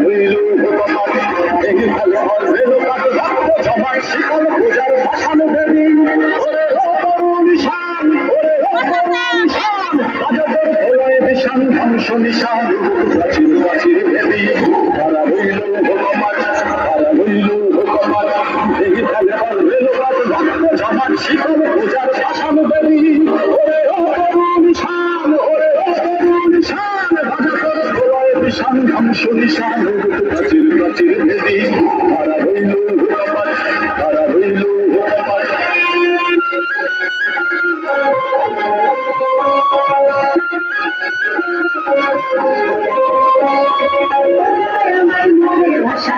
হইল এই ভালো হইল কাজ ভক্ত সবাই শিকল পূজার ভাসানো দেবী ওরে ও তরুণ শান ওরে ও তরুণ শান আজকের ভোলায় বিশান ধ্বংস নিশান প্রাচীর প্রাচীর ভেদি তারা হইল ভগবান তারা হইল ভগবান এই ভালো হইল কাজ ভক্ত সবাই শিকল পূজার ভাসানো দেবী ওরে ও তরুণ শান ওরে ও তরুণ শান আজকের ভোলায় বিশান ধ্বংস নিশান প্রাচীর প্রাচীর ভেদি তারা হইল ভগবান তারা হইল ভগবান ভাষা